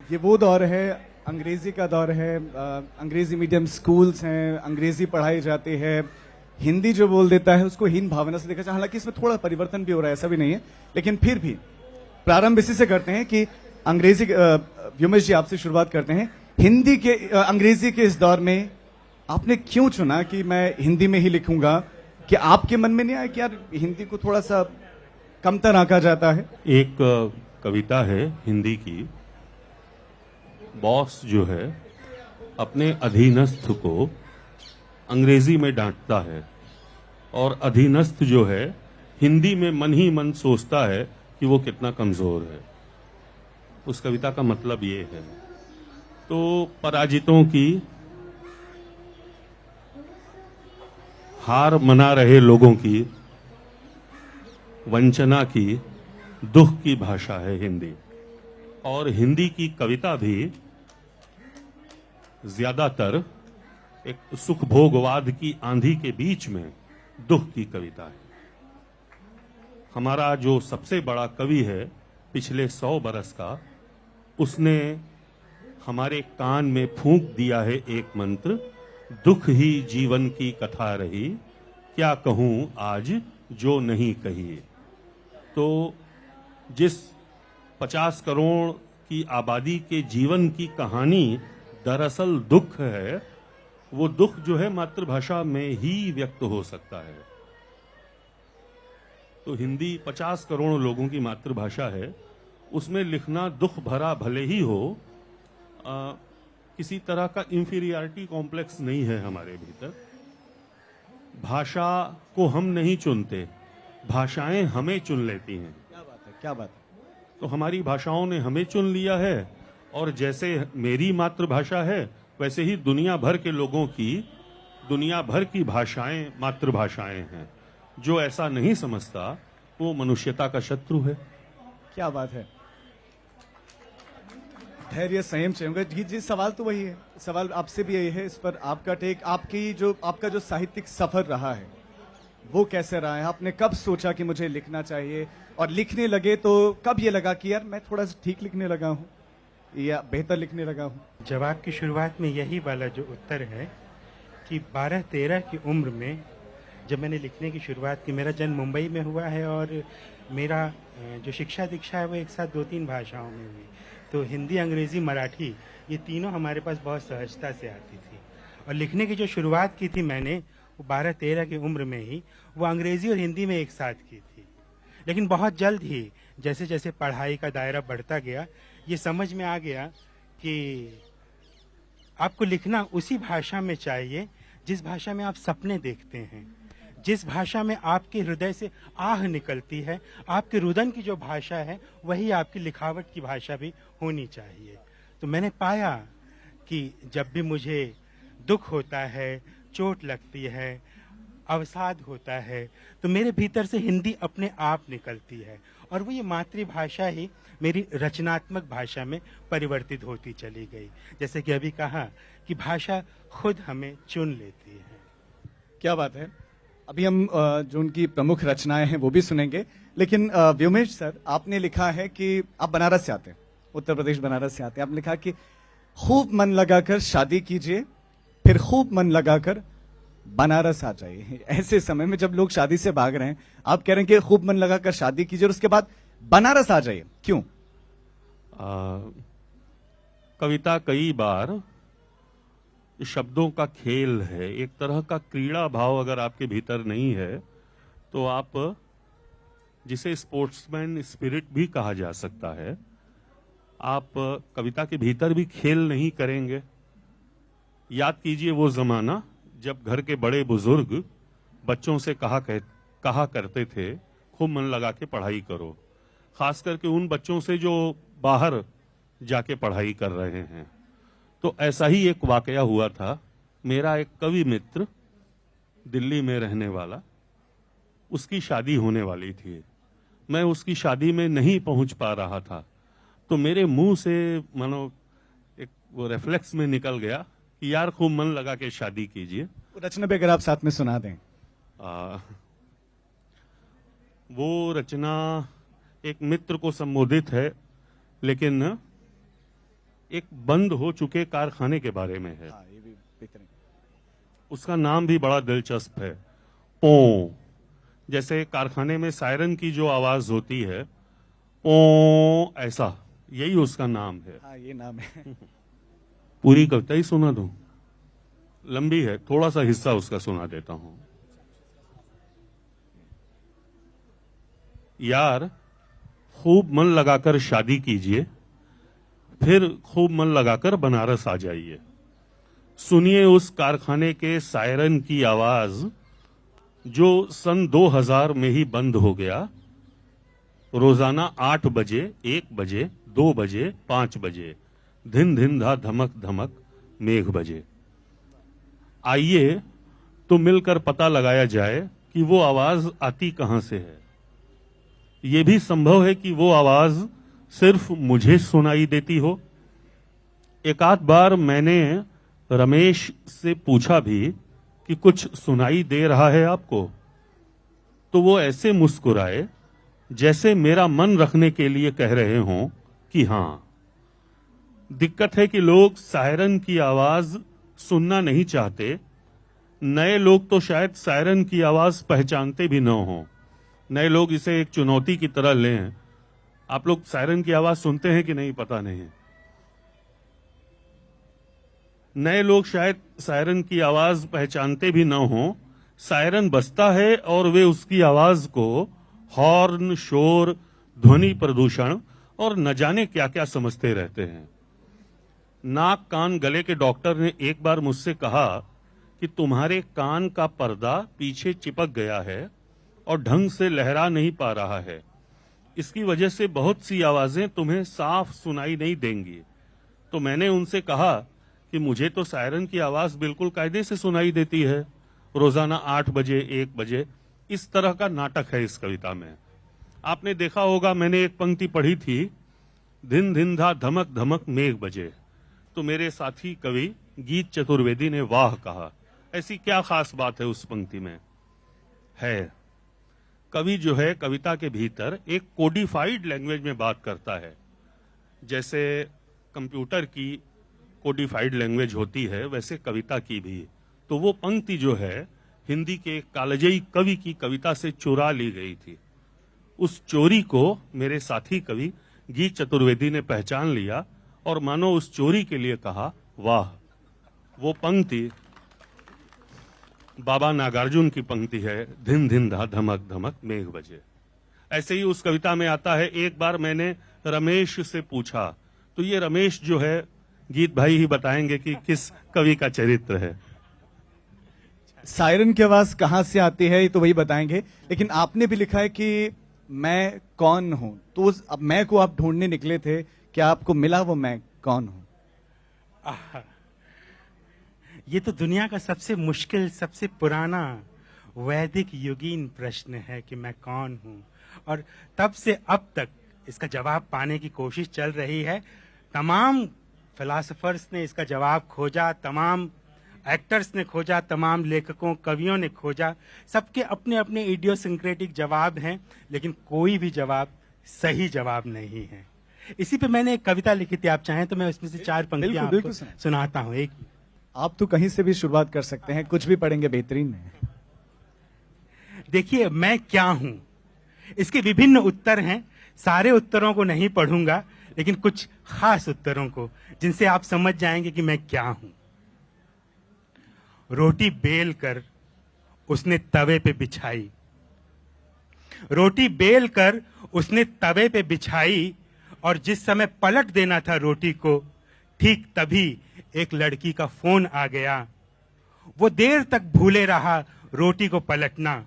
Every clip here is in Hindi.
ये वो दौर है, अंग्रेजी का दौर है, अंग्रेजी मीडियम स्कूल्स हैं, अंग्रेजी पढ़ाई जाती है, हिंदी जो बोल देता है उसको हीन भावना से देखा जाए। हालांकि इसमें थोड़ा परिवर्तन भी हो रहा है, ऐसा भी नहीं है, लेकिन फिर भी प्रारंभ इसी से करते हैं कि अंग्रेजी, व्योमेश जी आपसे शुरुआत करते हैं। हिंदी के अंग्रेजी के इस दौर में आपने क्यों चुना कि मैं हिंदी में ही लिखूंगा? कि आपके मन में नहीं आया कि यार हिंदी को थोड़ा सा कमतर आंका जाता है? एक कविता है हिंदी की, बॉस जो है अपने अधीनस्थ को अंग्रेजी में डांटता है और अधीनस्थ जो है हिंदी में मन ही मन सोचता है कि वो कितना कमजोर है। उस कविता का मतलब ये है। तो पराजितों की, हार मना रहे लोगों की, वंचना की, दुख की भाषा है हिंदी। और हिंदी की कविता भी ज्यादातर एक सुखभोगवाद की आंधी के बीच में दुख की कविता है। हमारा जो सबसे बड़ा कवि है पिछले 100 बरस का, उसने हमारे कान में फूंक दिया है एक मंत्र, दुख ही जीवन की कथा रही, क्या कहूं आज जो नहीं कही। तो जिस 50 करोड़ की आबादी के जीवन की कहानी दरअसल दुख है, वो दुख जो है मातृभाषा में ही व्यक्त हो सकता है। तो हिंदी 50 करोड़ लोगों की मातृभाषा है, उसमें लिखना दुख भरा भले ही हो, किसी तरह का इंफीरियरिटी कॉम्प्लेक्स नहीं है हमारे भीतर। भाषा को हम नहीं चुनते, भाषाएं हमें चुन लेती हैं। क्या बात है, क्या बात है। तो हमारी भाषाओं ने हमें चुन लिया है, और जैसे मेरी मातृभाषा है वैसे ही दुनिया भर के लोगों की, दुनिया भर की भाषाएं मातृभाषाएं हैं। जो ऐसा नहीं समझता वो मनुष्यता का शत्रु है। क्या बात है। धैर्य, संयम चाहिए जी। सवाल तो वही है, सवाल आपसे भी यही है, इस पर आपका टेक, आपका जो साहित्यिक सफर रहा है वो कैसे रहा है? आपने कब सोचा कि मुझे लिखना चाहिए, और लिखने लगे तो कब ये लगा कि यार मैं थोड़ा सा ठीक लिखने लगा हूं या बेहतर लिखने लगा हूं? जवाब की शुरुआत में यही वाला जो उत्तर है कि 12-13 की उम्र में जब मैंने लिखने की शुरुआत की, मेरा जन्म मुंबई में हुआ है और मेरा जो शिक्षा दीक्षा है वो एक साथ 2-3 भाषाओं में हुई। तो हिंदी, अंग्रेज़ी, मराठी, ये तीनों हमारे पास बहुत सहजता से आती थी। और लिखने की जो शुरुआत की थी मैंने, वो 12-13 की उम्र में ही, वो अंग्रेज़ी और हिंदी में एक साथ की थी। लेकिन बहुत जल्द ही जैसे जैसे पढ़ाई का दायरा बढ़ता गया, ये समझ में आ गया कि आपको लिखना उसी भाषा में चाहिए जिस भाषा में आप सपने देखते हैं, जिस भाषा में आपके हृदय से आह निकलती है। आपके रुदन की जो भाषा है वही आपकी लिखावट की भाषा भी होनी चाहिए। तो मैंने पाया कि जब भी मुझे दुख होता है, चोट लगती है, अवसाद होता है, तो मेरे भीतर से हिंदी अपने आप निकलती है, और वो ये मातृभाषा ही मेरी रचनात्मक भाषा में परिवर्तित होती चली गई। जैसे कि अभी कहा कि भाषा खुद हमें चुन लेती है। क्या बात है। अभी हम जो उनकी प्रमुख रचनाएं हैं वो भी सुनेंगे, लेकिन व्योमेश सर, आपने लिखा है कि आप बनारस से आते हैं, उत्तर प्रदेश बनारस से आते हैं। आपने लिखा कि खूब मन लगाकर शादी कीजिए, फिर खूब मन लगाकर बनारस आ जाइए। ऐसे समय में जब लोग शादी से भाग रहे हैं, आप कह रहे हैं कि खूब मन लगाकर शादी कीजिए और उसके बाद बनारस आ जाइए, क्यों? कविता कई बार शब्दों का खेल है, एक तरह का क्रीड़ा भाव अगर आपके भीतर नहीं है तो आप, जिसे स्पोर्ट्समैन स्पिरिट भी कहा जा सकता है, आप कविता के भीतर भी खेल नहीं करेंगे। याद कीजिए वो जमाना जब घर के बड़े बुजुर्ग बच्चों से कहा करते थे खूब मन लगा के पढ़ाई करो, खास करके उन बच्चों से जो बाहर जाके पढ़ाई कर रहे हैं। तो ऐसा ही एक वाकया हुआ था। मेरा एक कवि मित्र दिल्ली में रहने वाला, उसकी शादी होने वाली थी। मैं उसकी शादी में नहीं पहुंच पा रहा था, तो मेरे मुंह से मानो एक वो रिफ्लेक्स में निकल गया कि यार खूब मन लगा के शादी कीजिए। रचना भी अगर आप साथ में सुना दें। वो रचना एक मित्र को संबोधित है, लेकिन एक बंद हो चुके कारखाने के बारे में है। हाँ, ये भी बेहतरीन। उसका नाम भी बड़ा दिलचस्प है, पो। जैसे कारखाने में सायरन की जो आवाज होती है, पो, ऐसा, यही उसका नाम है। हाँ, ये नाम है। पूरी कविता ही सुना दूं? लंबी है, थोड़ा सा हिस्सा उसका सुना देता हूं। यार, खूब मन लगाकर शादी कीजिए, फिर खूब मन लगाकर बनारस आ जाइए। सुनिए उस कारखाने के सायरन की आवाज जो सन 2000 में ही बंद हो गया। रोजाना 8 बजे, 1 बजे, 2 बजे, 5 बजे, धिन धिन धा धमक धमक मेघ बजे। आइए तो मिलकर पता लगाया जाए कि वो आवाज आती कहां से है। ये भी संभव है कि वो आवाज सिर्फ मुझे सुनाई देती हो। एक आध बार मैंने रमेश से पूछा भी कि कुछ सुनाई दे रहा है आपको, तो वो ऐसे मुस्कुराए जैसे मेरा मन रखने के लिए कह रहे हों कि हां। दिक्कत है कि लोग सायरन की आवाज सुनना नहीं चाहते। नए लोग तो शायद सायरन की आवाज पहचानते भी न हों। नए लोग इसे एक चुनौती की तरह लें। आप लोग सायरन की आवाज सुनते हैं कि नहीं पता नहीं। नए लोग शायद सायरन की आवाज पहचानते भी न हों। सायरन बजता है और वे उसकी आवाज को हॉर्न, शोर, ध्वनि प्रदूषण और न जाने क्या क्या समझते रहते हैं। नाक, कान, गले के डॉक्टर ने एक बार मुझसे कहा कि तुम्हारे कान का पर्दा पीछे चिपक गया है और ढंग से लहरा नहीं पा रहा है। इसकी वजह से बहुत सी आवाजें तुम्हें साफ सुनाई नहीं देंगी। तो मैंने उनसे कहा कि मुझे तो सायरन की आवाज बिल्कुल कायदे से सुनाई देती है, रोजाना 8 बजे, 1 बजे। इस तरह का नाटक है इस कविता में। आपने देखा होगा, मैंने एक पंक्ति पढ़ी थी, धिन धिन धा धमक धमक मेघ बजे। तो मेरे साथी कवि गीत चतुर्वेदी ने वाह कहा। ऐसी क्या खास बात है उस पंक्ति में? है, कवि जो है कविता के भीतर एक कोडिफाइड लैंग्वेज में बात करता है। जैसे कंप्यूटर की कोडिफाइड लैंग्वेज होती है, वैसे कविता की भी। तो वो पंक्ति जो है हिंदी के कालजयी कवि की कविता से चुरा ली गई थी। उस चोरी को मेरे साथी कवि गीत चतुर्वेदी ने पहचान लिया और मानो उस चोरी के लिए कहा वाह। वो पंक्ति बाबा नागार्जुन की पंक्ति है, धिन धिन धा धमक धमक मेघ बजे। ऐसे ही उस कविता में आता है, एक बार मैंने रमेश से पूछा। तो ये रमेश जो है गीत भाई ही बताएंगे कि किस कवि का चरित्र है। सायरन की आवाज कहां से आती है ये तो वही बताएंगे, लेकिन आपने भी लिखा है कि मैं कौन हूं। तो उस अब मैं को आप ढूंढने निकले थे, क्या आपको मिला वो मैं कौन हूं? ये तो दुनिया का सबसे मुश्किल, सबसे पुराना वैदिक युगीन प्रश्न है कि मैं कौन हूं। और तब से अब तक इसका जवाब पाने की कोशिश चल रही है। तमाम फिलोसोफर्स ने इसका जवाब खोजा, तमाम एक्टर्स ने खोजा, तमाम लेखकों, कवियों ने खोजा। सबके अपने अपने इडियोसिंक्रेटिक जवाब हैं, लेकिन कोई भी जवाब सही जवाब नहीं है। इसी पे मैंने एक कविता लिखी थी, आप चाहें तो मैं उसमें से 4 पंक्तियां बिल्कुल आपको सुनाता हूं। एक आप तो कहीं से भी शुरुआत कर सकते हैं, कुछ भी पढ़ेंगे बेहतरीन है। देखिए, मैं क्या हूं, इसके विभिन्न उत्तर हैं। सारे उत्तरों को नहीं पढ़ूंगा, लेकिन कुछ खास उत्तरों को, जिनसे आप समझ जाएंगे कि मैं क्या हूं। रोटी बेल कर उसने तवे पे बिछाई, रोटी बेल कर उसने तवे पे बिछाई, और जिस समय पलट देना था रोटी को, ठीक तभी एक लड़की का फोन आ गया। वो देर तक भूले रहा रोटी को पलटना।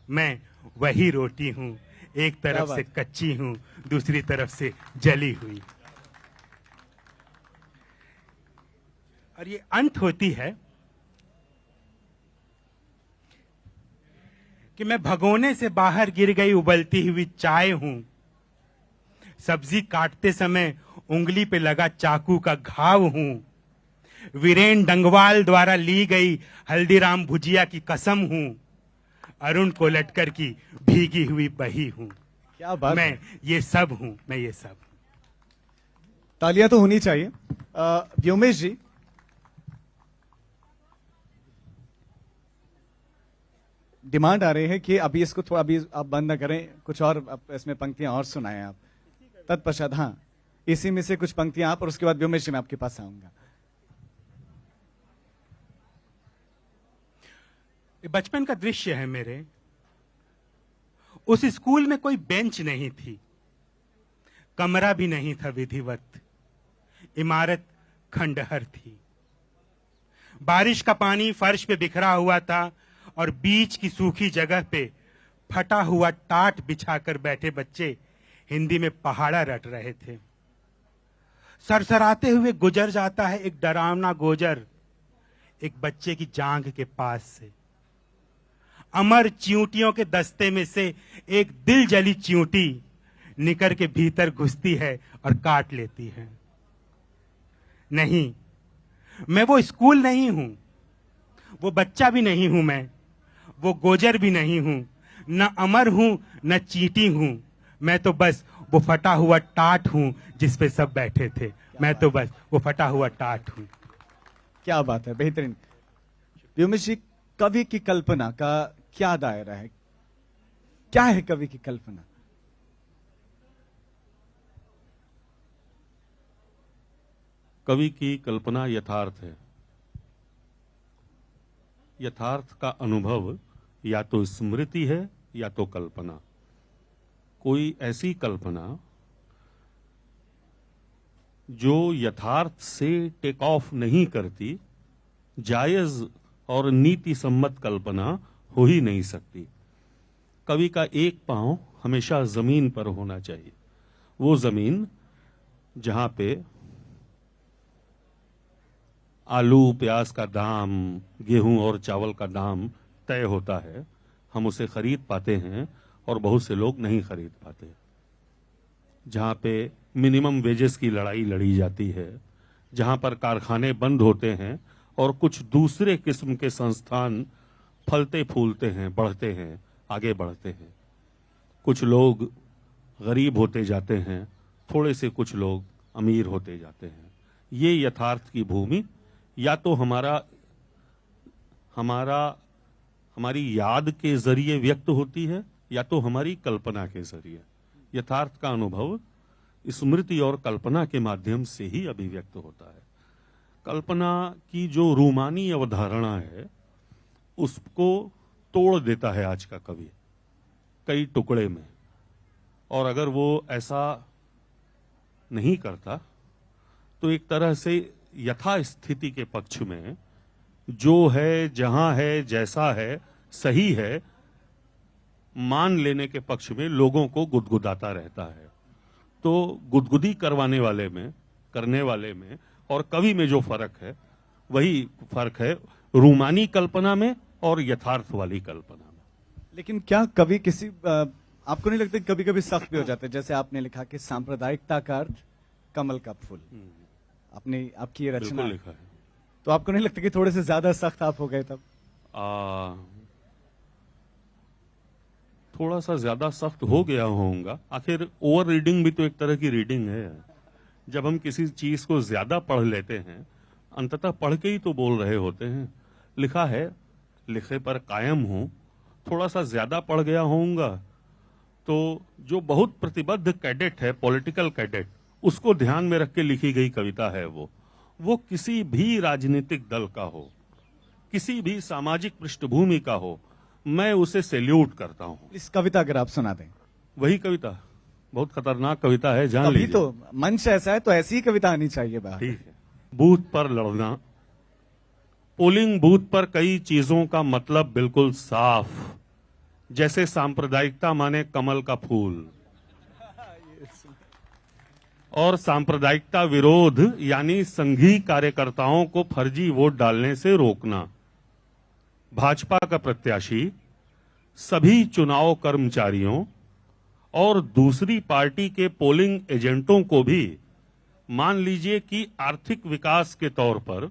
मैं वही रोटी हूं, एक तरफ से कच्ची हूं, दूसरी तरफ से जली हुई। और ये अंत होती है कि मैं भगोने से बाहर गिर गई उबलती हुई चाय हूं। सब्जी काटते समय उंगली पे लगा चाकू का घाव हूं। वीरेन डंगवाल द्वारा ली गई हल्दीराम भुजिया की कसम हूं। अरुण कोलटकर की भीगी हुई बही हूं। क्या बात मैं है। ये सब हूं, मैं ये सब हूं। तालियां तो होनी चाहिए। व्योमेश जी, डिमांड आ रही है कि अभी इसको थोड़ा अभी आप बंद न करें, कुछ और इसमें पंक्तियां और सुनाएं आप तत्पश्चात। हाँ, इसी में से कुछ पंक्तियां आप, और उसके बाद व्योमेश जी मैं आपके पास आऊंगा। ये बचपन का दृश्य है मेरे। उस स्कूल में कोई बेंच नहीं थी, कमरा भी नहीं था विधिवत, इमारत खंडहर थी। बारिश का पानी फर्श पे बिखरा हुआ था और बीच की सूखी जगह पे फटा हुआ टाट बिछाकर बैठे बच्चे हिंदी में पहाड़ा रट रहे थे। सरसराते हुए गुजर जाता है एक डरावना गोजर एक बच्चे की जांघ के पास से। अमर च्यूंटियों के दस्ते में से एक दिल जली च्यूंटी निकर के भीतर घुसती है और काट लेती है। नहीं, मैं वो स्कूल नहीं हूं, वो बच्चा भी नहीं हूं, मैं वो गोजर भी नहीं हूं, न अमर हूं न चींटी हूं। मैं तो बस वो फटा हुआ टाट हूं जिस पे सब बैठे थे। मैं तो बस वो फटा हुआ टाट हूं। क्या बात है, बेहतरीन। व्योमेश जी, कवि की कल्पना का क्या दायरा है? क्या है कवि की कल्पना? कवि की कल्पना यथार्थ है। यथार्थ का अनुभव या तो स्मृति है या तो कल्पना। कोई ऐसी कल्पना जो यथार्थ से टेक ऑफ नहीं करती, जायज और नीति सम्मत कल्पना हो ही नहीं सकती। कवि का एक पांव हमेशा जमीन पर होना चाहिए। वो जमीन जहां पे आलू प्याज का दाम, गेहूं और चावल का दाम तय होता है, हम उसे खरीद पाते हैं और बहुत से लोग नहीं खरीद पाते। जहां पे मिनिमम वेजेस की लड़ाई लड़ी जाती है, जहां पर कारखाने बंद होते हैं और कुछ दूसरे किस्म के संस्थान फलते फूलते हैं, बढ़ते हैं, आगे बढ़ते हैं। कुछ लोग गरीब होते जाते हैं, थोड़े से कुछ लोग अमीर होते जाते हैं। ये यथार्थ की भूमि या तो हमारी याद के जरिए व्यक्त होती है या तो हमारी कल्पना के जरिए। यथार्थ का अनुभव स्मृति और कल्पना के माध्यम से ही अभिव्यक्त होता है। कल्पना की जो रूमानी अवधारणा है उसको तोड़ देता है आज का कवि कई टुकड़े में, और अगर वो ऐसा नहीं करता तो एक तरह से यथा स्थिति के पक्ष में जो है, जहां है, जैसा है, सही है, मान लेने के पक्ष में लोगों को गुदगुदाता रहता है। तो गुदगुदी करने वाले में और कवि में जो फर्क है वही फर्क है रूमानी कल्पना में और यथार्थ वाली कल्पना में। लेकिन क्या कवि किसी आपको नहीं लगता कभी कभी सख्त भी हो जाते हैं? जैसे आपने लिखा कि सांप्रदायिकता का अर्थ कमल का फूल, आपने आपकी ये रचना लिखा है, तो आपको नहीं लगता कि थोड़े से ज्यादा सख्त आप हो गए तब? थोड़ा सा ज्यादा सख्त हो गया होऊंगा। आखिर ओवर रीडिंग भी तो एक तरह की रीडिंग है। जब हम किसी चीज को ज्यादा पढ़ लेते हैं, अंततः पढ़ के ही तो बोल रहे होते हैं। लिखा है, लिखे पर कायम हूं, थोड़ा सा ज्यादा पढ़ गया होऊंगा तो जो बहुत प्रतिबद्ध कैडेट है, पॉलिटिकल कैडेट, उसको ध्यान में रख के लिखी गई कविता है। वो किसी भी राजनीतिक दल का हो, किसी भी सामाजिक पृष्ठभूमि का हो, मैं उसे सैल्यूट करता हूं। इस कविता अगर आप सुना दें। वही कविता बहुत खतरनाक कविता है, जान अभी लीजिए। तो मंच ऐसा है तो ऐसी ही कविता आनी चाहिए बाहर। ठीक है। बूथ पर लड़ना, पोलिंग बूथ पर कई चीजों का मतलब बिल्कुल साफ, जैसे सांप्रदायिकता माने कमल का फूल, और सांप्रदायिकता विरोध यानी संघी कार्यकर्ताओं को फर्जी वोट डालने से रोकना। भाजपा का प्रत्याशी सभी चुनाव कर्मचारियों और दूसरी पार्टी के पोलिंग एजेंटों को भी मान लीजिए कि आर्थिक विकास के तौर पर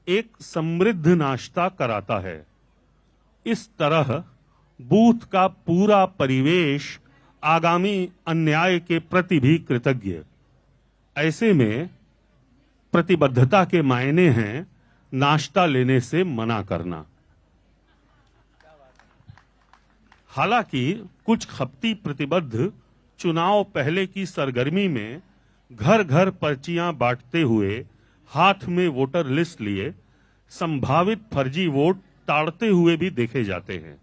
एक समृद्ध नाश्ता कराता है। इस तरह बूथ का पूरा परिवेश आगामी अन्याय के प्रति भी कृतज्ञ। ऐसे में प्रतिबद्धता के मायने हैं नाश्ता लेने से मना करना। हालांकि कुछ खपती प्रतिबद्ध चुनाव पहले की सरगर्मी में घर घर पर्चियां बांटते हुए हाथ में वोटर लिस्ट लिए संभावित फर्जी वोट ताड़ते हुए भी देखे जाते हैं।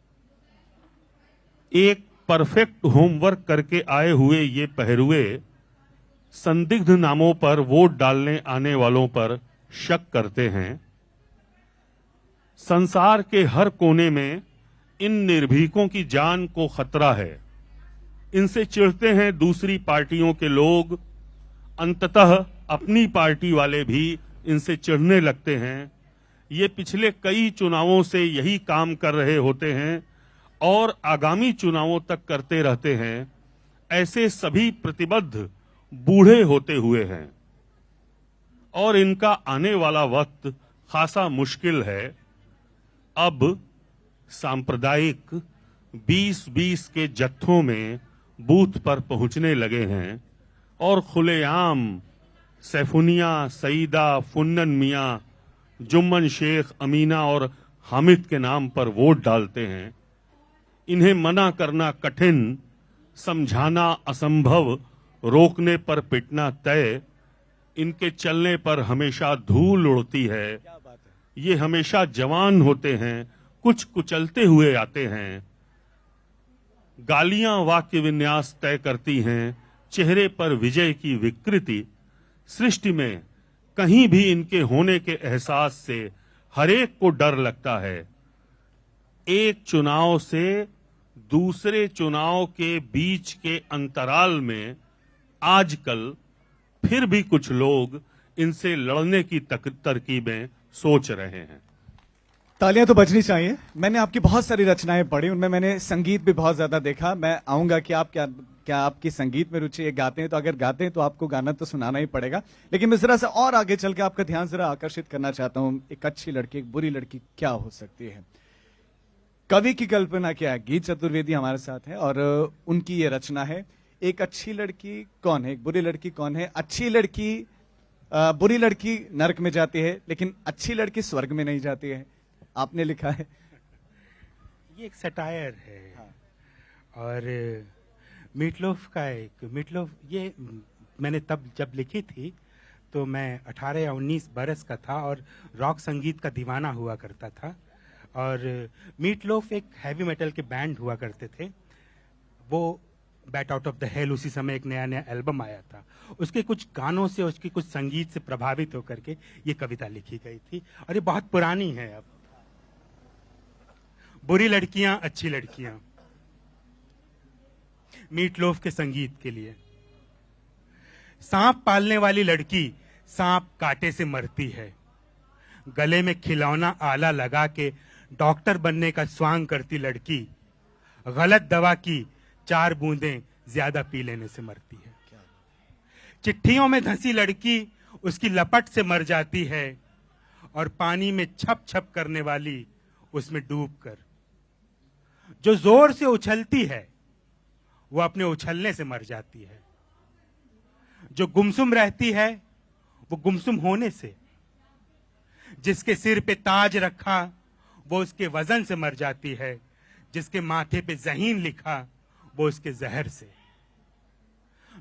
एक परफेक्ट होमवर्क करके आए हुए ये पहरुए संदिग्ध नामों पर वोट डालने आने वालों पर शक करते हैं। संसार के हर कोने में इन निर्भीकों की जान को खतरा है। इनसे चिढ़ते हैं दूसरी पार्टियों के लोग, अंततः अपनी पार्टी वाले भी इनसे चिढ़ने लगते हैं। ये पिछले कई चुनावों से यही काम कर रहे होते हैं और आगामी चुनावों तक करते रहते हैं। ऐसे सभी प्रतिबद्ध बूढ़े होते हुए हैं और इनका आने वाला वक्त खासा मुश्किल है। अब सांप्रदायिक 20-20 के जत्थों में बूथ पर पहुंचने लगे हैं और खुलेआम सैफुनिया, सईदा, फुन्नन मियां, जुम्मन शेख, अमीना और हामिद के नाम पर वोट डालते हैं। इन्हें मना करना कठिन, समझाना असंभव, रोकने पर पिटना तय। इनके चलने पर हमेशा धूल उड़ती है। ये हमेशा जवान होते हैं, कुछ कुचलते हुए आते हैं। गालियां वाक्य विन्यास तय करती हैं, चेहरे पर विजय की विकृति। सृष्टि में कहीं भी इनके होने के एहसास से हरेक को डर लगता है। एक चुनाव से दूसरे चुनाव के बीच के अंतराल में आजकल फिर भी कुछ लोग इनसे लड़ने की तरकीबें सोच रहे हैं। तालियां तो बजनी चाहिए। मैंने आपकी बहुत सारी रचनाएं पढ़ी, उनमें मैंने संगीत भी बहुत ज्यादा देखा। मैं आऊंगा कि आप क्या आपकी संगीत में रुचि है, गाते हैं? तो अगर गाते हैं तो आपको गाना तो सुनाना ही पड़ेगा। लेकिन मैं जरा सा और आगे चल के आपका ध्यान जरा आकर्षित करना चाहता हूं। एक अच्छी लड़की, एक बुरी लड़की क्या हो सकती है? कवि की कल्पना क्या है? गीत चतुर्वेदी हमारे साथ है और उनकी ये रचना है। एक अच्छी लड़की कौन है, एक बुरी लड़की कौन है? अच्छी लड़की, बुरी लड़की नरक में जाती है, लेकिन अच्छी लड़की स्वर्ग में नहीं जाती है। आपने लिखा है। ये एक सटायर है। और मीटलोफ का एक मीटलोफ, ये मैंने तब जब लिखी थी तो मैं 18 या 19 बरस का था और रॉक संगीत का दीवाना हुआ करता था। और मीटलोफ एक हैवी मेटल के बैंड हुआ करते थे। वो bat out of the hell, उसी समय एक नया नया एल्बम आया था। उसके कुछ गानों से, उसके कुछ संगीत से प्रभावित होकर के ये कविता लिखी गई थी और ये बहुत पुरानी है। अब बुरी लड़कियां, अच्छी लड़कियां, मीटलोफ के संगीत के लिए। सांप पालने वाली लड़की सांप काटे से मरती है। गले में खिलौना आला लगा के डॉक्टर बनने का स्वांग करती लड़की गलत दवा की 4 बूंदें ज्यादा पी लेने से मरती है। चिट्ठियों में धंसी लड़की उसकी लपट से मर जाती है और पानी में छप छप करने वाली उसमें डूबकर। जो जोर से उछलती है वो अपने उछलने से मर जाती है। जो गुमसुम रहती है वो गुमसुम होने से। जिसके सिर पे ताज रखा वो उसके वजन से मर जाती है। जिसके माथे पे ज़हीन लिखा वो उसके जहर से।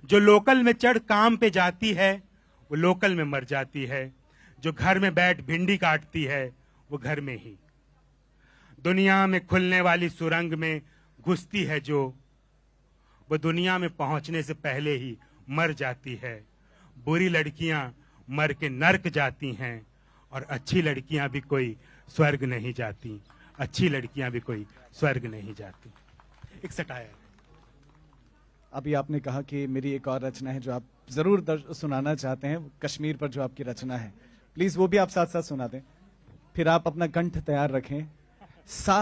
जो लोकल में चढ़ काम पे जाती है वो लोकल में मर जाती है। जो घर में बैठ भिंडी काटती है वो घर में ही। दुनिया में खुलने वाली सुरंग में घुसती है जो, वो दुनिया में पहुंचने से पहले ही मर जाती है। बुरी लड़कियां मर के नर्क जाती हैं और अच्छी लड़कियां भी कोई स्वर्ग नहीं जाती। अच्छी लड़कियां भी कोई स्वर्ग नहीं जाती। एक सटायर। अभी आपने कहा कि मेरी एक और रचना है जो आप जरूर सुनाना चाहते हैं, कश्मीर पर जो आपकी रचना है, प्लीज वो भी आप साथ साथ सुना दें। फिर आप अपना कंठ तैयार रखें। सा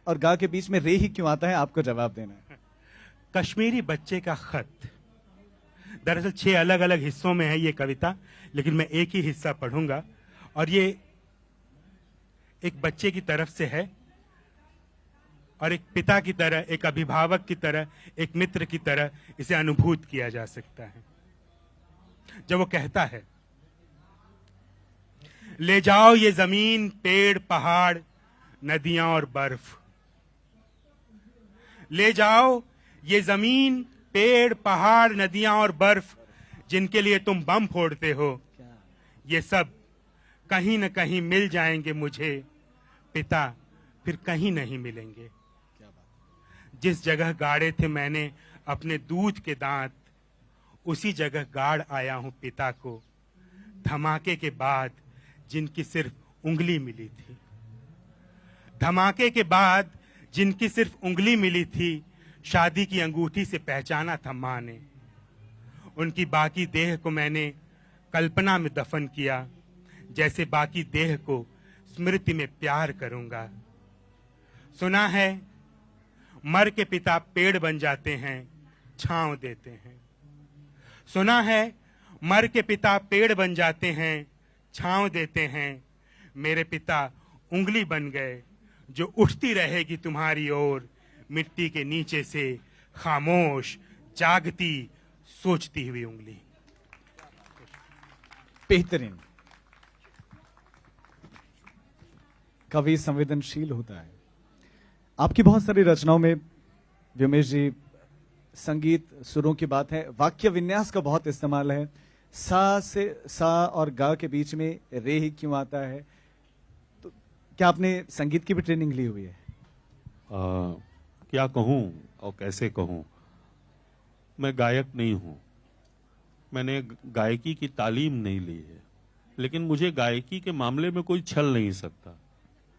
और गा के बीच में रे ही क्यों आता है, आपको जवाब देना है। कश्मीरी बच्चे का खत। दरअसल 6 अलग अलग हिस्सों में है ये कविता, लेकिन मैं एक ही हिस्सा पढ़ूंगा। और ये एक बच्चे की तरफ से है और एक पिता की तरह, एक अभिभावक की तरह, एक मित्र की तरह इसे अनुभूत किया जा सकता है। जब वो कहता है, ले जाओ ये जमीन, पेड़, पहाड़, नदियां और बर्फ। ले जाओ ये जमीन, पेड़, पहाड़, नदियां और बर्फ जिनके लिए तुम बम फोड़ते हो। ये सब कहीं न कहीं मिल जाएंगे मुझे पिता, फिर कहीं नहीं मिलेंगे। जिस जगह गाड़े थे मैंने अपने दूध के दांत, उसी जगह गाड़ आया हूं पिता को। धमाके के बाद जिनकी सिर्फ उंगली मिली थी, धमाके के बाद जिनकी सिर्फ उंगली मिली थी, शादी की अंगूठी से पहचाना था मां ने। उनकी बाकी देह को मैंने कल्पना में दफन किया, जैसे बाकी देह को स्मृति में प्यार करूंगा। सुना है मर के पिता पेड़ बन जाते हैं, छांव देते हैं। सुना है मर के पिता पेड़ बन जाते हैं, छांव देते हैं। मेरे पिता उंगली बन गए जो उठती रहेगी तुम्हारी ओर, मिट्टी के नीचे से खामोश, जागती, सोचती हुई उंगली। बेहतरीन। कवि संवेदनशील होता है। आपकी बहुत सारी रचनाओं में व्योमेश जी संगीत सुरों की बात है, वाक्य विन्यास का बहुत इस्तेमाल है। सा से सा और गा के बीच में रे ही क्यों आता है? तो क्या आपने संगीत की भी ट्रेनिंग ली हुई है? क्या कहूं और कैसे कहूं, मैं गायक नहीं हूं, मैंने गायकी की तालीम नहीं ली है, लेकिन मुझे गायकी के मामले में कोई छल नहीं सकता।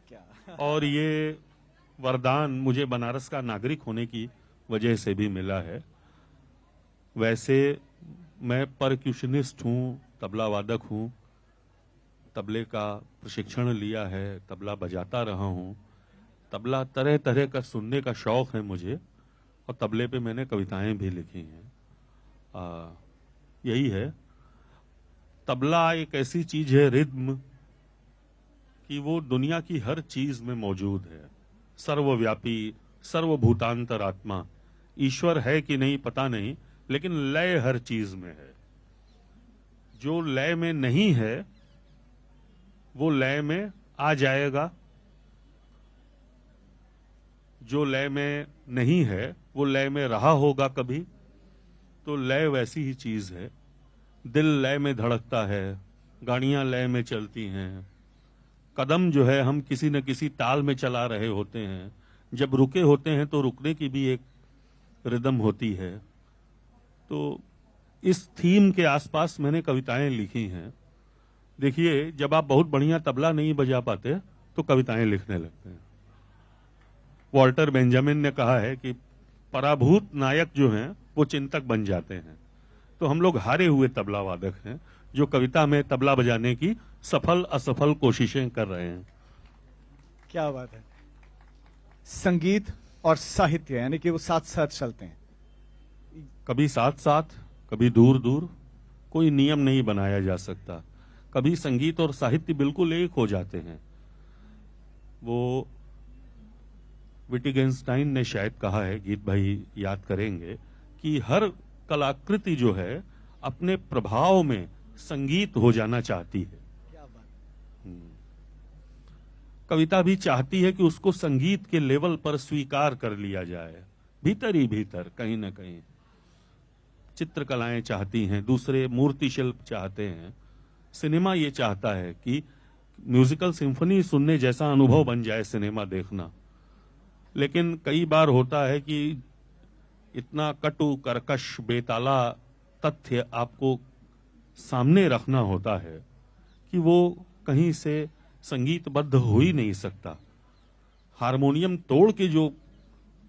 क्या? और ये वरदान मुझे बनारस का नागरिक होने की वजह से भी मिला है। वैसे मैं परक्यूशनिस्ट हूँ, तबला वादक हूँ, तबले का प्रशिक्षण लिया है, तबला बजाता रहा हूँ, तबला तरह तरह का सुनने का शौक है मुझे, और तबले पे मैंने कविताएं भी लिखी हैं। यही है, तबला एक ऐसी चीज है, रिद्म, कि वो दुनिया की हर चीज में मौजूद है, सर्वव्यापी, सर्वभूतांतरात्मा। ईश्वर है कि नहीं पता नहीं, लेकिन लय हर चीज में है। जो लय में नहीं है वो लय में आ जाएगा, जो लय में नहीं है वो लय में रहा होगा कभी। तो लय वैसी ही चीज है। दिल लय में धड़कता है, गाड़ियां लय में चलती हैं, कदम जो है हम किसी न किसी ताल में चला रहे होते हैं, जब रुके होते हैं तो रुकने की भी एक रिदम होती है। तो इस थीम के आसपास मैंने कविताएं लिखी हैं। देखिए, जब आप बहुत बढ़िया तबला नहीं बजा पाते तो कविताएं लिखने लगते हैं। वॉल्टर बेंजामिन ने कहा है कि पराभूत नायक जो हैं वो चिंतक बन जाते हैं। तो हम लोग हारे हुए तबला वादक हैं जो कविता में तबला बजाने की सफल असफल कोशिशें कर रहे हैं। क्या बात है। संगीत और साहित्य यानी कि वो साथ साथ चलते हैं, कभी साथ साथ, कभी दूर दूर, कोई नियम नहीं बनाया जा सकता। कभी संगीत और साहित्य बिल्कुल एक हो जाते हैं। वो विटिगेंस्टाइन ने शायद कहा है, गीत भाई याद करेंगे, कि हर कलाकृति जो है अपने प्रभाव में संगीत हो जाना चाहती है। क्या बात। कविता भी चाहती है कि उसको संगीत के लेवल पर स्वीकार कर लिया जाए, भीतर ही भीतर कहीं ना कहीं। चित्रकलाएं चाहती हैं, दूसरे मूर्ति शिल्प चाहते हैं, सिनेमा ये चाहता है कि म्यूजिकल सिम्फनी सुनने जैसा अनुभव बन जाए सिनेमा देखना। लेकिन कई बार होता है कि इतना कटु कर्कश बेताला तथ्य आपको सामने रखना होता है कि वो कहीं से संगीतबद्ध हो ही नहीं सकता। हारमोनियम तोड़ के जो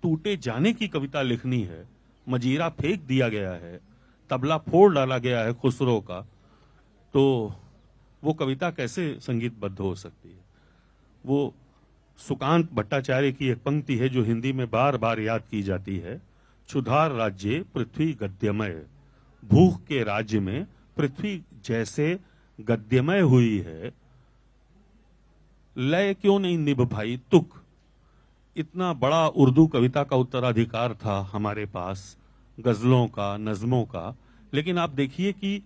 टूटे जाने की कविता लिखनी है, मजीरा फेंक दिया गया है, तबला फोड़ डाला गया है खुसरो का, तो वो कविता कैसे संगीतबद्ध हो सकती है? वो सुकांत भट्टाचार्य की एक पंक्ति है जो हिंदी में बार बार याद की जाती है, क्षुधार राज्य पृथ्वी गद्यमय, भूख के राज्य में पृथ्वी जैसे गद्यमय हुई है, लय क्यों नहीं निभ भाई तुक। इतना बड़ा उर्दू कविता का उत्तराधिकार था हमारे पास, गजलों का, नज्मों का, लेकिन आप देखिए कि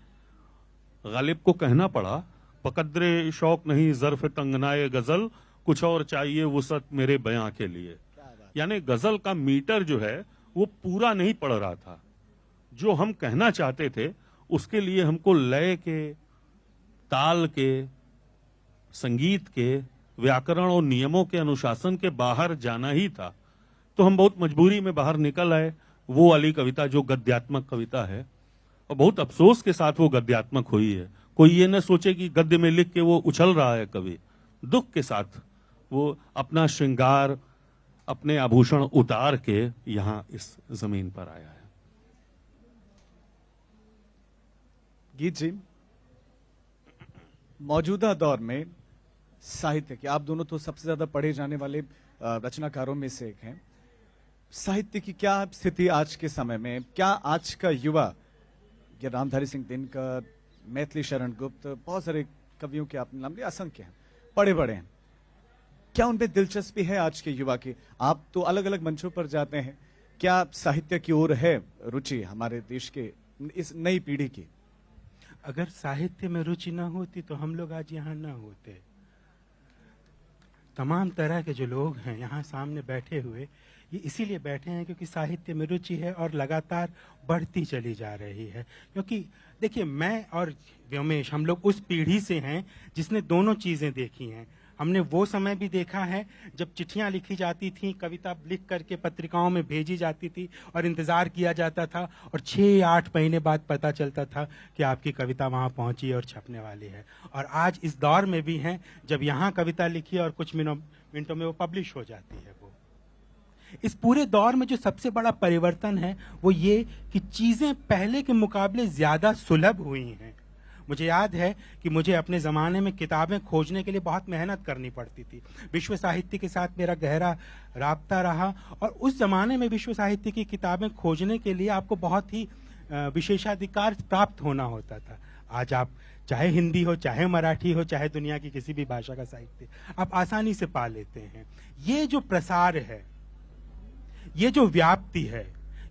गालिब को कहना पड़ा पकद्रे शौक नहीं ज़र्फ तंगनाए गजल, कुछ और चाहिए वुसअत मेरे बयां के लिए। यानी गजल का मीटर जो है वो पूरा नहीं पड़ रहा था। जो हम कहना चाहते थे उसके लिए हमको लय के, ताल के, संगीत के, व्याकरण और नियमों के अनुशासन के बाहर जाना ही था। तो हम बहुत मजबूरी में बाहर निकल आए। वो वाली कविता जो गद्यात्मक कविता है, और बहुत अफसोस के साथ वो गद्यात्मक हुई है। कोई ये न सोचे कि गद्य में लिख के वो उछल रहा है कवि, दुख के साथ वो अपना श्रृंगार, अपने आभूषण उतार के यहां इस जमीन पर आया है। गीत जी, मौजूदा दौर में साहित्य के, आप दोनों तो सबसे ज्यादा पढ़े जाने वाले रचनाकारों में से एक हैं, साहित्य की क्या स्थिति आज के समय में? क्या आज का युवा, ये रामधारी सिंह दिनकर, मैथिली शरण गुप्त, बहुत सारे कवियों के आपने नाम लिए, असंख्य हैं, बड़े बड़े हैं, क्या उनमें दिलचस्पी है आज के युवा की? आप तो अलग अलग मंचों पर जाते हैं, क्या साहित्य की ओर है रुचि हमारे देश के इस नई पीढ़ी की? अगर साहित्य में रुचि ना होती तो हम लोग आज यहाँ ना होते। तमाम तरह के जो लोग हैं यहाँ सामने बैठे हुए, ये इसीलिए बैठे हैं क्योंकि साहित्य में रुचि है और लगातार बढ़ती चली जा रही है। क्योंकि देखिए, मैं और व्योमेश, हम लोग उस पीढ़ी से हैं जिसने दोनों चीज़ें देखी हैं। हमने वो समय भी देखा है जब चिट्ठियां लिखी जाती थी, कविता लिख करके पत्रिकाओं में भेजी जाती थी और इंतज़ार किया जाता था, और 6-8 महीने बाद पता चलता था कि आपकी कविता वहां पहुंची और छपने वाली है। और आज इस दौर में भी हैं जब यहाँ कविता लिखी और कुछ मिनटों में वो पब्लिश हो जाती है। वो इस पूरे दौर में जो सबसे बड़ा परिवर्तन है वो ये कि चीज़ें पहले के मुकाबले ज़्यादा सुलभ हुई हैं। मुझे याद है कि मुझे अपने ज़माने में किताबें खोजने के लिए बहुत मेहनत करनी पड़ती थी। विश्व साहित्य के साथ मेरा गहरा राब्ता रहा, और उस ज़माने में विश्व साहित्य की किताबें खोजने के लिए आपको बहुत ही विशेषाधिकार प्राप्त होना होता था। आज आप चाहे हिंदी हो, चाहे मराठी हो, चाहे दुनिया की किसी भी भाषा का साहित्य, आप आसानी से पा लेते हैं। ये जो प्रसार है, ये जो व्याप्ति है,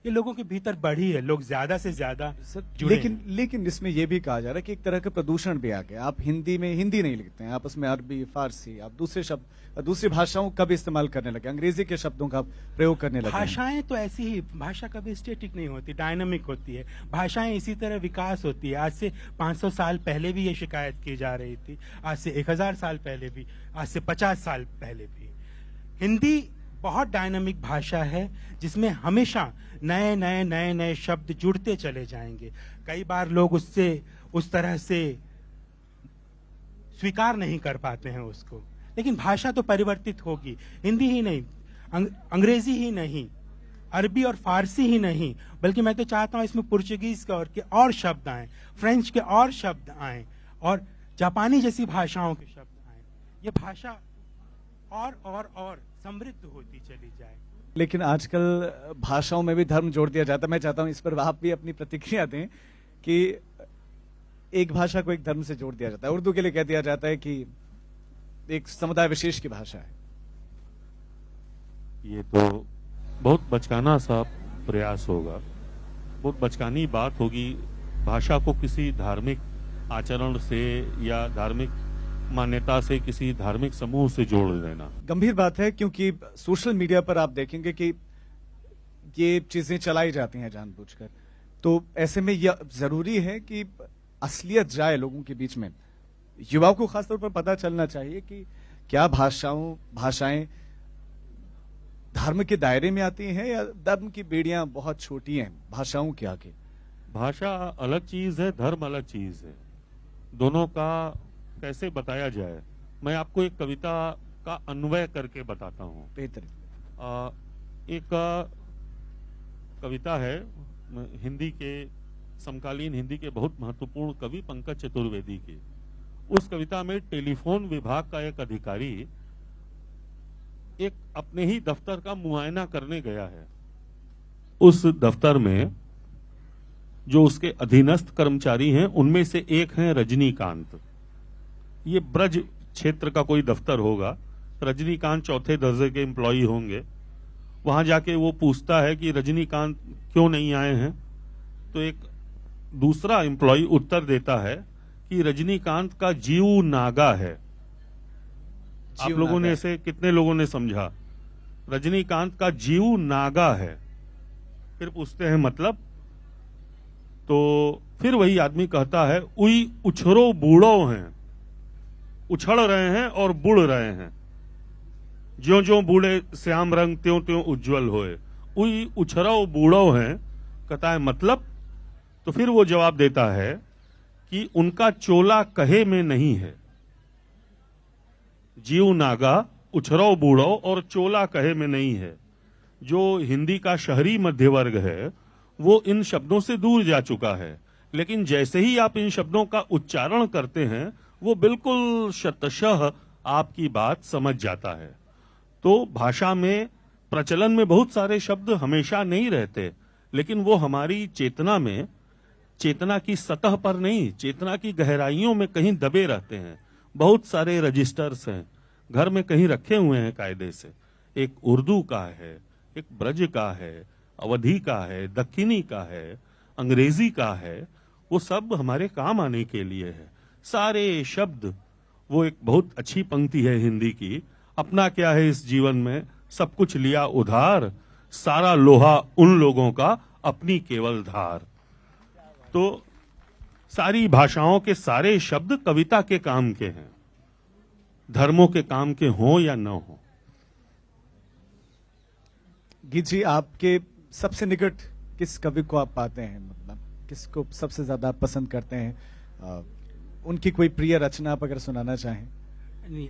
ये लोगों के भीतर बढ़ी है। लोग ज्यादा से ज्यादा जुड़े हैं। लेकिन इसमें यह भी कहा जा रहा है कि एक तरह का प्रदूषण भी आ गया। आप हिंदी में हिंदी नहीं लिखते हैं, आप उसमें अरबी, फारसी, आप दूसरे शब्द, दूसरी भाषाओं का भी इस्तेमाल करने लगे, अंग्रेजी के शब्दों का प्रयोग करने लगे। भाषाएं तो ऐसी ही, भाषा कभी स्टेटिक नहीं होती, डायनामिक होती है। भाषाएं इसी तरह विकास होती है। आज से 500 साल पहले भी ये शिकायत की जा रही थी, आज से 1000 साल पहले भी, आज से 50 साल पहले भी। हिंदी बहुत डायनामिक भाषा है जिसमें हमेशा नए नए नए नए शब्द जुड़ते चले जाएंगे। कई बार लोग उससे उस तरह से स्वीकार नहीं कर पाते हैं उसको, लेकिन भाषा तो परिवर्तित होगी। हिंदी ही नहीं, अंग्रेजी ही नहीं, अरबी और फारसी ही नहीं, बल्कि मैं तो चाहता हूं इसमें पुर्तगीज के और शब्द आए, फ्रेंच के और शब्द आए, और जापानी जैसी भाषाओं के शब्द आए। ये भाषा और समृद्ध होती चली जाए। लेकिन आजकल भाषाओं में भी धर्म जोड़ दिया जाता है। मैं चाहता हूं इस पर आप भी अपनी प्रतिक्रिया दें कि एक भाषा को एक धर्म से जोड़ दिया जाता है। उर्दू के लिए कह दिया जाता है कि एक समुदाय विशेष की भाषा है। ये तो बहुत बचकाना सा प्रयास होगा, बहुत बचकानी बात होगी भाषा को किसी धार्मिक आचरण से या धार्मिक मान्यता से, किसी धार्मिक समूह से जोड़ देना। गंभीर बात है, क्योंकि सोशल मीडिया पर आप देखेंगे कि ये चीजें चलाई जाती हैं जानबूझकर। तो ऐसे में यह जरूरी है कि असलियत जाए लोगों के बीच में। युवाओं को खासतौर पर पता चलना चाहिए कि क्या भाषाएं धर्म के दायरे में आती हैं या धर्म की बेड़ियां बहुत छोटी हैं भाषाओं के आगे। भाषा अलग चीज है, धर्म अलग चीज है। दोनों का कैसे बताया जाए, मैं आपको एक कविता का अन्वय करके बताता हूँ। बेहतरीन। एक कविता है हिंदी के, समकालीन हिंदी के बहुत महत्वपूर्ण कवि पंकज चतुर्वेदी की। उस कविता में टेलीफोन विभाग का एक अधिकारी एक अपने ही दफ्तर का मुआयना करने गया है। उस दफ्तर में जो उसके अधीनस्थ कर्मचारी हैं उनमें से एक हैं रजनीकांत। ये ब्रज क्षेत्र का कोई दफ्तर होगा। रजनीकांत चौथे दर्जे के एम्प्लॉई होंगे। वहां जाके वो पूछता है कि रजनीकांत क्यों नहीं आए हैं। तो एक दूसरा एम्प्लॉई उत्तर देता है कि रजनीकांत का जीव नागा है। आप जीव लोगों ने नागा। इसे, कितने लोगों ने समझा? रजनीकांत का जीव नागा है। फिर पूछते हैं मतलब, तो फिर वही आदमी कहता है उई उछरो बूढ़ो हैं, उछड़ रहे हैं और बुड़ रहे हैं, ज्यो ज्यो बूढ़े श्याम रंग त्यों त्यों उज्जवल होए। उई उछरो बूढ़ो हैं, कहता है मतलब। तो फिर वो जवाब देता है कि उनका चोला कहे में नहीं है। जीव नागा, उछरो बूढ़ो और चोला कहे में नहीं है। जो हिंदी का शहरी मध्य वर्ग है वो इन शब्दों से दूर जा चुका है, लेकिन जैसे ही आप इन शब्दों का उच्चारण करते हैं वो बिल्कुल शतशः आपकी बात समझ जाता है। तो भाषा में प्रचलन में बहुत सारे शब्द हमेशा नहीं रहते, लेकिन वो हमारी चेतना में, चेतना की सतह पर नहीं, चेतना की गहराइयों में कहीं दबे रहते हैं। बहुत सारे रजिस्टर्स हैं, घर में कहीं रखे हुए हैं कायदे से। एक उर्दू का है, एक ब्रज का है, अवधी का है, दक्षिणी का है, अंग्रेजी का है। वो सब हमारे काम आने के लिए है। सारे शब्द, वो एक बहुत अच्छी पंक्ति है हिंदी की, अपना क्या है इस जीवन में, सब कुछ लिया उधार, सारा लोहा उन लोगों का, अपनी केवल धार। तो सारी भाषाओं के सारे शब्द कविता के काम के हैं, धर्मों के काम के हों या न हों। गीत जी, आपके सबसे निकट किस कवि को आप पाते हैं? मतलब किसको सबसे ज्यादा आप पसंद करते हैं? उनकी कोई प्रिय रचना आप अगर सुनाना चाहें। नहीं,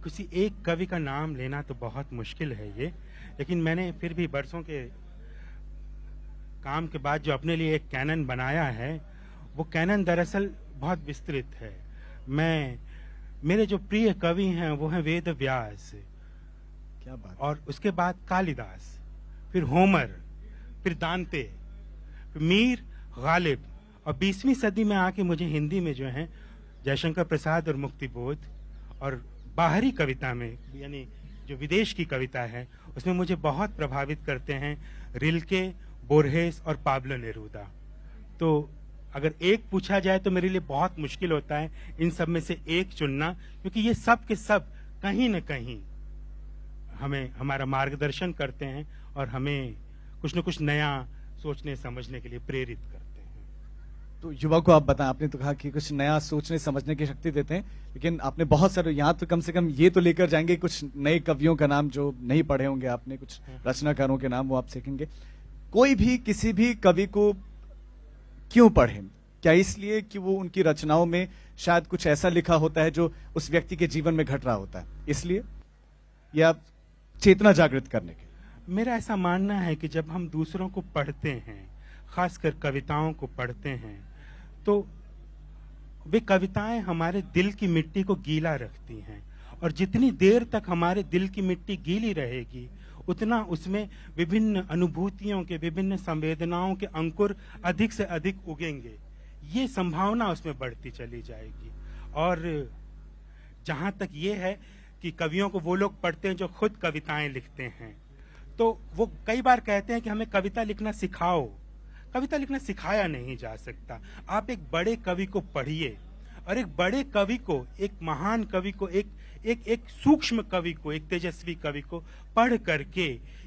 किसी एक कवि का नाम लेना तो बहुत मुश्किल है ये, लेकिन मैंने फिर भी बरसों के काम के बाद जो अपने लिए एक कैनन बनाया है, वो कैनन दरअसल बहुत विस्तृत है। मेरे जो प्रिय कवि हैं वो हैं वेद व्यास, क्या बात। और उसके बाद कालिदास, फिर होमर, फिर दांते, फिर मीर गालिब, और 20वीं सदी में आके मुझे हिंदी में जो है जयशंकर प्रसाद और मुक्तिबोध, और बाहरी कविता में यानी जो विदेश की कविता है उसमें मुझे बहुत प्रभावित करते हैं रिल्के, बोरहेस और पाब्लो नेरूदा। तो अगर एक पूछा जाए तो मेरे लिए बहुत मुश्किल होता है इन सब में से एक चुनना, क्योंकि ये सब के सब कहीं न कहीं हमें हमारा मार्गदर्शन करते हैं और हमें कुछ न कुछ नया सोचने समझने के लिए प्रेरित करते हैं। तो युवा को आप बताएं, आपने तो कहा कि कुछ नया सोचने समझने की शक्ति देते हैं, लेकिन आपने बहुत सारे, यहाँ तो कम से कम ये तो लेकर जाएंगे कुछ नए कवियों का नाम जो नहीं पढ़े होंगे आपने, कुछ रचनाकारों के नाम वो आप सीखेंगे। कोई भी किसी भी कवि को क्यों पढ़े? क्या इसलिए कि वो उनकी रचनाओं में शायद कुछ ऐसा लिखा होता है जो उस व्यक्ति के जीवन में घट रहा होता है, इसलिए, या चेतना जागृत करने के? मेरा ऐसा मानना है कि जब हम दूसरों को पढ़ते हैं, खासकर कविताओं को पढ़ते हैं, तो वे कविताएं हमारे दिल की मिट्टी को गीला रखती हैं, और जितनी देर तक हमारे दिल की मिट्टी गीली रहेगी उतना उसमें विभिन्न अनुभूतियों के, विभिन्न संवेदनाओं के अंकुर अधिक से अधिक उगेंगे। ये संभावना उसमें बढ़ती चली जाएगी। और जहां तक ये है कि कवियों को वो लोग पढ़ते हैं जो खुद कविताएं लिखते हैं, तो वो कई बार कहते हैं कि हमें कविता लिखना सिखाओ। कविता लिखना सिखाया नहीं जा सकता। आप एक बड़े कवि को पढ़िए, और एक बड़े कवि को, एक महान कवि को, एक सूक्ष्म कवि को, एक तेजस्वी कवि को पढ़ करके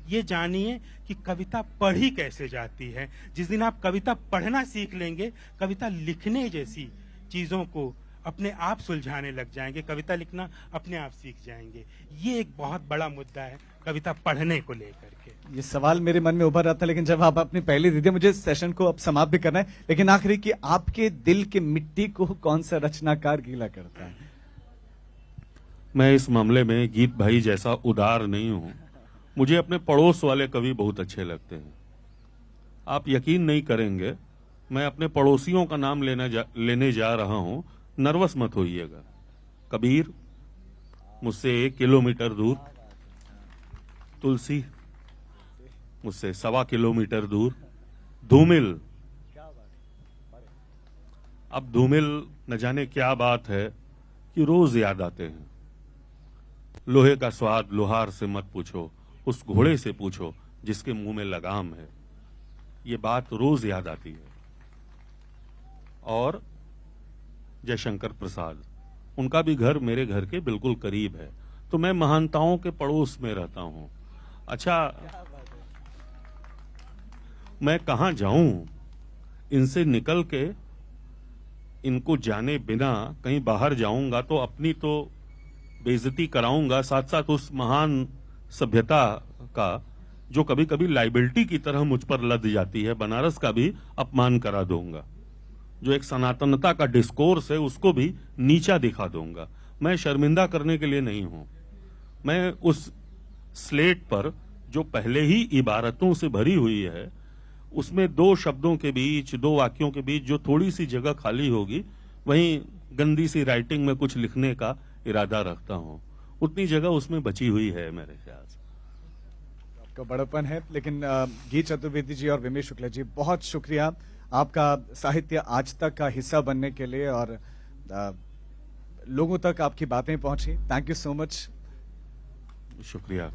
ये जानिए कि कविता पढ़ी कैसे जाती है। जिस दिन आप कविता पढ़ना सीख लेंगे, कविता लिखने जैसी चीजों को अपने आप सुलझाने लग जाएंगे, कविता लिखना अपने आप सीख जाएंगे। ये एक बहुत बड़ा मुद्दा है कविता पढ़ने को लेकर के। ये सवाल मेरे मन में उभर रहा था, लेकिन जब आप अपनी पहली दे दी, मुझे सेशन को अब समाप्त भी करना है, लेकिन आखिरी कि आपके दिल के मिट्टी को कौन सा रचनाकार गीला करता है? मैं इस मामले में गीत भाई जैसा उदार नहीं हूं। मुझे अपने पड़ोस वाले कवि बहुत अच्छे लगते हैं। आप यकीन नहीं करेंगे, मैं अपने पड़ोसियों का नाम लेने जा रहा हूं, नर्वस मत होइएगा। कबीर मुझसे 1 किलोमीटर दूर, तुलसी मुझसे 1.25 किलोमीटर दूर, धूमिल। अब धूमिल न जाने क्या बात है कि रोज याद आते हैं। लोहे का स्वाद लोहार से मत पूछो, उस घोड़े से पूछो जिसके मुंह में लगाम है। ये बात रोज याद आती है। और जयशंकर प्रसाद, उनका भी घर मेरे घर के बिल्कुल करीब है, तो मैं महानताओं के पड़ोस में रहता हूं। अच्छा, मैं कहां जाऊं? इनसे निकल के, इनको जाने बिना कहीं बाहर जाऊंगा तो अपनी तो बेइज्जती कराऊंगा, साथ साथ उस महान सभ्यता का जो कभी कभी लाइबिलिटी की तरह मुझ पर लद जाती है, बनारस का भी अपमान करा दूंगा। जो एक सनातनता का डिस्कोर्स है उसको भी नीचा दिखा दूंगा। मैं शर्मिंदा करने के लिए नहीं हूं। मैं उस स्लेट पर जो पहले ही इबारतों से भरी हुई है, उसमें दो शब्दों के बीच, दो वाक्यों के बीच जो थोड़ी सी जगह खाली होगी, वहीं गंदी सी राइटिंग में कुछ लिखने का इरादा रखता हूं। उतनी जगह उसमें बची हुई है मेरे ख्याल से। आपका बड़प्पन है। लेकिन गीत चतुर्वेदी जी और विमेश शुक्ला जी, बहुत शुक्रिया आपका साहित्य आज तक का हिस्सा बनने के लिए और लोगों तक आपकी बातें पहुंची। Thank you so much. शुक्रिया।